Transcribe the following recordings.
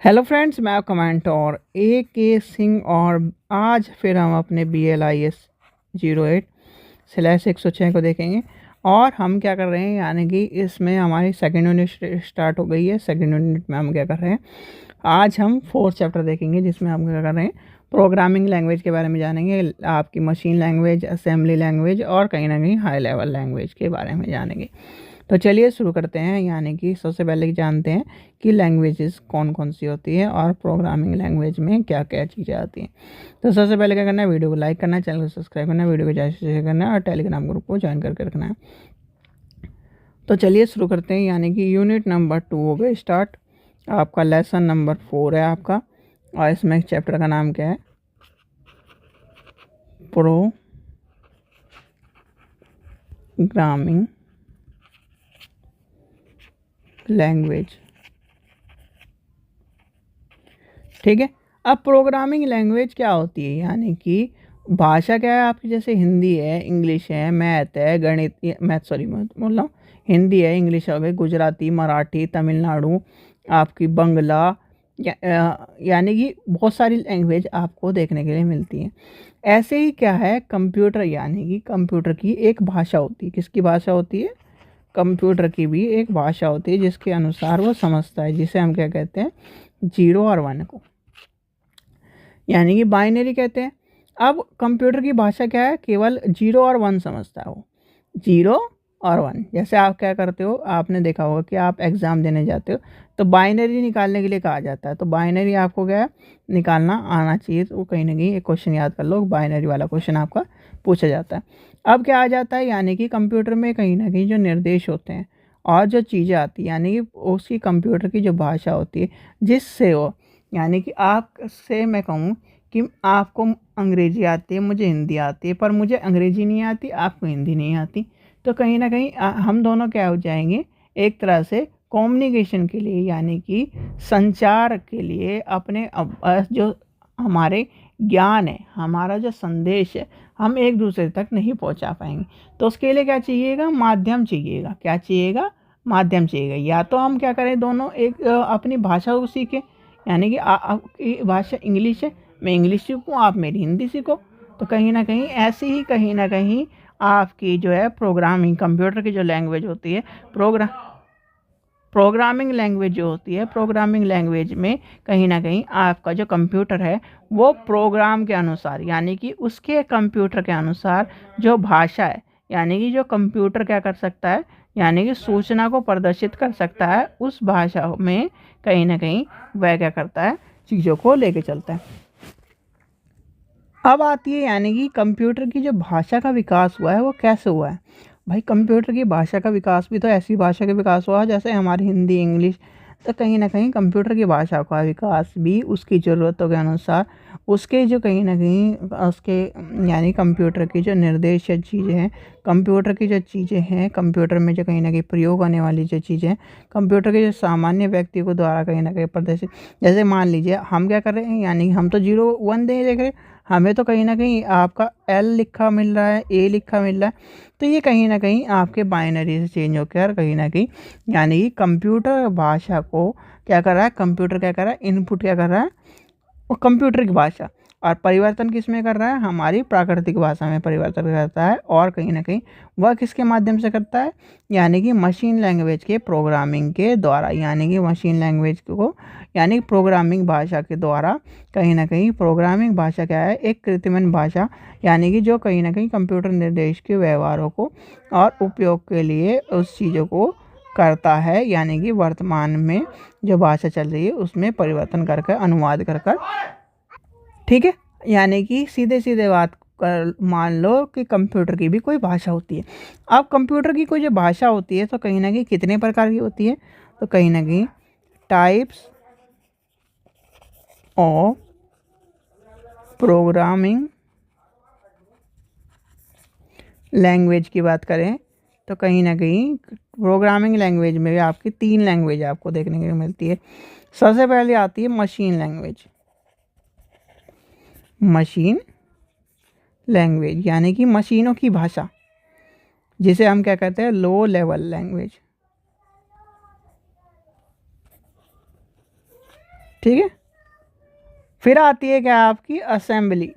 Hello friends, मैं आपका mentor ए के सिंह और आज फिर हम अपने BLIS 08/106 को देखेंगे। और हम क्या कर रहे हैं, यानी कि इसमें हमारी सेकंड यूनिट स्टार्ट हो गई है। सेकंड यूनिट में हम क्या कर रहे हैं, आज हम फोर्थ चैप्टर देखेंगे जिसमें हम क्या कर रहे हैं, प्रोग्रामिंग लैंग्वेज के बारे में जानेंगे। आपकी मशीन लैंग्वेज, असेंबली लैंग्वेज और कहीं ना कहीं हाई लेवल लैंग्वेज के बारे में जानेंगे। तो चलिए शुरू करते हैं। यानी कि सबसे पहले जानते हैं कि लैंग्वेजेस कौन कौन सी होती है और प्रोग्रामिंग लैंग्वेज में क्या क्या चीज़ें आती हैं। तो सबसे पहले क्या करना है, वीडियो को लाइक करना है, चैनल को सब्सक्राइब करना है, वीडियो को ज़्यादा से शेयर करना है और टेलीग्राम ग्रुप को ज्वाइन करके रखना है। तो चलिए शुरू करते हैं। यानी कि यूनिट नंबर 2 हो गए स्टार्ट। आपका लेसन नंबर 4 है आपका, और इसमें चैप्टर का नाम क्या है, प्रोग्रामिंग लैंग्वेज। ठीक है। अब प्रोग्रामिंग लैंग्वेज क्या होती है, यानी कि भाषा क्या है आपकी, जैसे हिंदी है, इंग्लिश है, मैथ है, गणित, मैथ सॉरी मैं बोल रहा हूँ, हिंदी है, इंग्लिश हो गई, गुजराती, मराठी, तमिलनाडु, आपकी बंगला, यानी कि बहुत सारी लैंग्वेज आपको देखने के लिए मिलती है। ऐसे ही क्या है कंप्यूटर, यानी कि कंप्यूटर की एक भाषा होती है। किसकी भाषा होती है, कंप्यूटर की भी एक भाषा होती है जिसके अनुसार वो समझता है, जिसे हम क्या कहते हैं, 0 और 1 को, यानी कि बाइनरी कहते हैं। अब कंप्यूटर की भाषा क्या है, केवल 0 और 1 समझता है वो, 0 और 1। जैसे आप क्या करते हो, आपने देखा होगा कि आप एग्ज़ाम देने जाते हो तो बाइनरी निकालने के लिए कहा जाता है। तो बाइनरी आपको क्या है, निकालना आना चाहिए। तो कहीं ना कहीं एक क्वेश्चन याद कर लो, बाइनरी वाला क्वेश्चन आपका पूछा जाता है। अब क्या आ जाता है, यानी कि कंप्यूटर में कहीं ना कहीं जो निर्देश होते हैं और जो चीज़ें आती हैं, यानी कि उसकी कंप्यूटर की जो भाषा होती है जिससे वो, यानी कि आपसे मैं कहूँ कि आपको अंग्रेज़ी आती है, मुझे हिंदी आती है, पर मुझे अंग्रेज़ी नहीं आती, आपको हिंदी नहीं आती। तो कहीं ना कहीं हम दोनों क्या हो जाएंगे, एक तरह से कम्युनिकेशन के लिए, यानी कि संचार के लिए अपने जो हमारे ज्ञान है, हमारा जो संदेश है, हम एक दूसरे तक नहीं पहुंचा पाएंगे। तो उसके लिए क्या चाहिएगा, माध्यम चाहिएगा। क्या चाहिएगा, माध्यम चाहिएगा। या तो हम क्या करें, दोनों एक अपनी भाषा को सीखें, यानी कि आपकी भाषा इंग्लिश है, मैं इंग्लिश सीखूँ, आप मेरी हिंदी सीखो। तो कहीं ना कहीं ऐसे ही कहीं ना कहीं आपकी जो है प्रोग्रामिंग, कंप्यूटर की जो लैंग्वेज होती है, प्रोग्रामिंग लैंग्वेज जो होती है, प्रोग्रामिंग लैंग्वेज में कहीं ना कहीं आपका जो कंप्यूटर है वो प्रोग्राम के अनुसार, यानी कि उसके कंप्यूटर के अनुसार जो भाषा है, यानी कि जो कंप्यूटर क्या कर सकता है, यानी कि सूचना को प्रदर्शित कर सकता है, उस भाषा में कहीं ना कहीं वह क्या करता है, चीज़ों को लेके चलता है। अब आती है, यानी कि कंप्यूटर की जो भाषा का विकास हुआ है वो कैसे हुआ है। भाई कंप्यूटर की भाषा का विकास भी तो ऐसी भाषा का विकास हुआ है जैसे हमारी हिंदी, इंग्लिश। तो कहीं ना कहीं कंप्यूटर की भाषा का विकास भी उसकी ज़रूरतों के अनुसार, उसके जो कहीं ना कहीं उसके, यानी कंप्यूटर की जो निर्देश चीज़ें हैं, कंप्यूटर की जो चीज़ें हैं, कंप्यूटर में जो कहीं ना कहीं प्रयोग होने वाली जो चीज़ें हैं, कंप्यूटर के जो सामान्य व्यक्ति को द्वारा कहीं ना कहीं प्रदर्शित, जैसे मान लीजिए हम क्या कर रहे हैं, यानी हम तो 0 1 दे देख रहे हैं, हमें तो कहीं ना कहीं आपका एल लिखा मिल रहा है, ए लिखा मिल रहा है। तो ये कहीं ना कहीं आपके बाइनरी से चेंज होकर कहीं ना कहीं, यानी कि कंप्यूटर भाषा को क्या कर रहा है, कंप्यूटर क्या कर रहा है, इनपुट क्या कर रहा है, वो कंप्यूटर की भाषा, और परिवर्तन किस में कर रहा है, हमारी प्राकृतिक भाषा में परिवर्तन करता है। और कहीं ना कहीं वह किसके माध्यम से करता है, यानी कि मशीन लैंग्वेज के प्रोग्रामिंग के द्वारा, यानी कि मशीन लैंग्वेज को, यानी प्रोग्रामिंग भाषा के द्वारा। कहीं ना कहीं प्रोग्रामिंग भाषा क्या है, एक कृत्रिम भाषा, यानी कि जो कहीं ना कहीं कंप्यूटर निर्देश के व्यवहारों को और उपयोग के लिए उस चीज़ों को करता है, यानी कि वर्तमान में जो भाषा चल रही है उसमें परिवर्तन करके अनुवाद कर कर। ठीक है। यानी कि सीधे सीधे बात कर, मान लो कि कंप्यूटर की भी कोई भाषा होती है। अब कंप्यूटर की कोई जो भाषा होती है तो कहीं ना कहीं कितने प्रकार की होती है, तो कहीं ना कहीं टाइप्स ऑफ प्रोग्रामिंग लैंग्वेज की बात करें तो कहीं ना कहीं प्रोग्रामिंग लैंग्वेज में भी आपकी 3 लैंग्वेज आपको देखने को मिलती है। सबसे पहले आती है मशीन लैंग्वेज। मशीन लैंग्वेज यानी कि मशीनों की भाषा, जिसे हम क्या कहते हैं, लो लेवल लैंग्वेज। ठीक है। फिर आती है क्या आपकी असेंबली।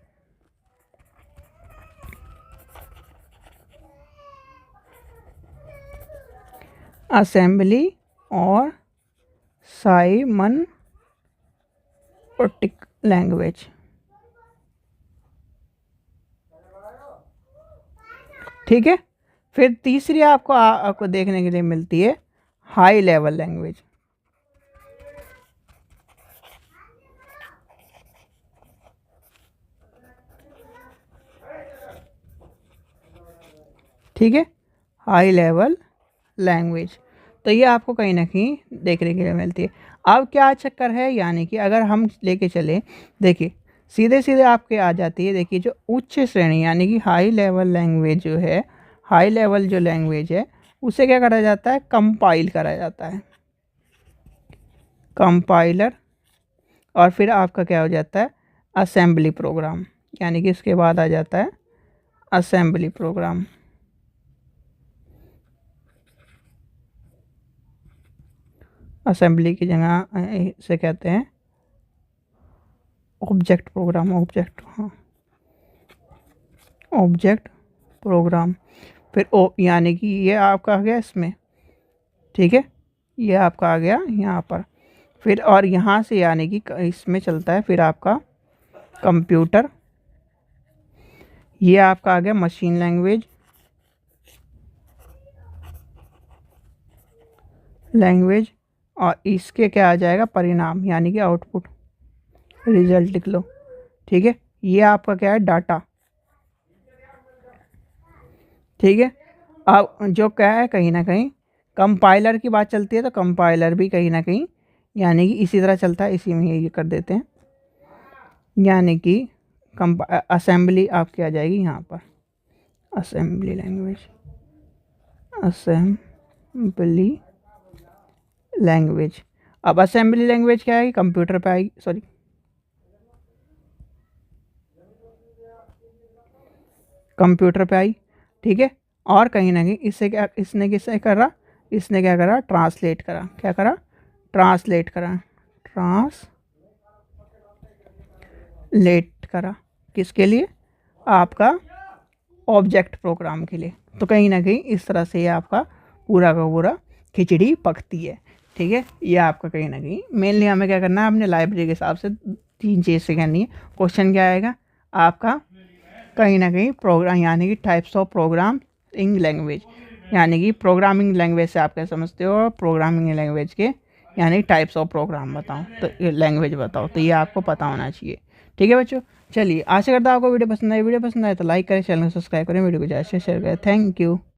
असेंबली और साइमनोटिक लैंग्वेज, ठीक है। फिर तीसरी आपको देखने के लिए मिलती है हाई लेवल लैंग्वेज। ठीक है, हाई लेवल लैंग्वेज। तो ये आपको कहीं ना कहीं देखने के लिए मिलती है। अब क्या चक्कर है, यानी कि अगर हम लेके चले, देखिए सीधे सीधे आपके आ जाती है, देखिए जो उच्च श्रेणी यानी कि हाई लेवल लैंग्वेज जो है, हाई लेवल जो लैंग्वेज है उसे क्या करा जाता है, कंपाइल करा जाता है, कंपाइलर। और फिर आपका क्या हो जाता है, असेंबली प्रोग्राम, यानी कि इसके बाद आ जाता है असेंबली प्रोग्राम। असेंबली की जगह इसे कहते हैं ऑब्जेक्ट प्रोग्राम, ऑब्जेक्ट, हाँ, ऑब्जेक्ट प्रोग्राम। फिर यानी कि ये आपका आ गया इसमें, ठीक है, ये आपका आ गया यहाँ पर। फिर और यहाँ से यानी कि इसमें चलता है फिर आपका कंप्यूटर, ये आपका आ गया मशीन लैंग्वेज, और इसके क्या आ जाएगा, परिणाम यानी कि आउटपुट, रिजल्ट लिख लो, ठीक है। ये आपका क्या है, डाटा, ठीक है। अब जो क्या है, कहीं ना कहीं कंपाइलर की बात चलती है, तो कंपाइलर भी कहीं ना कहीं यानी कि इसी तरह चलता है, इसी में ये कर देते हैं, यानी कि असेंबली आपकी आ जाएगी यहाँ पर, असेंबली लैंग्वेज, असेंबली लैंग्वेज। अब असेंबली लैंग्वेज क्या आएगी, कंप्यूटर पे आएगी, सॉरी कंप्यूटर पे आई, ठीक है। और कहीं ना कहीं इससे क्या, इसने किससे करा, इसने क्या करा, ट्रांसलेट करा, क्या करा, ट्रांसलेट करा, ट्रांसलेट करा, किसके लिए, आपका ऑब्जेक्ट प्रोग्राम के लिए। तो कहीं ना कहीं इस तरह से ये आपका पूरा का पूरा खिचड़ी पकती है, ठीक है। ये आपका कहीं ना कहीं मेनली हमें क्या करना है, अपने लाइब्रेरी के हिसाब से 3 चीज़ करनी है। क्वेश्चन क्या आएगा आपका, कहीं ना कहीं प्रोग्राम यानी कि टाइप्स ऑफ प्रोग्रामिंग लैंग्वेज, यानी कि प्रोग्रामिंग लैंग्वेज से आप क्या समझते हो, प्रोग्रामिंग लैंग्वेज के यानी टाइप्स ऑफ प्रोग्राम बताओ, तो ये लैंग्वेज बताओ, तो ये आपको पता होना चाहिए, ठीक है बच्चों। चलिए आशा करता हूँ आपको वीडियो पसंद आई, वीडियो पसंद आए तो लाइक करें, चैनल को सब्सक्राइब करें, वीडियो को ज़्यादा से शेयर करें। Thank you.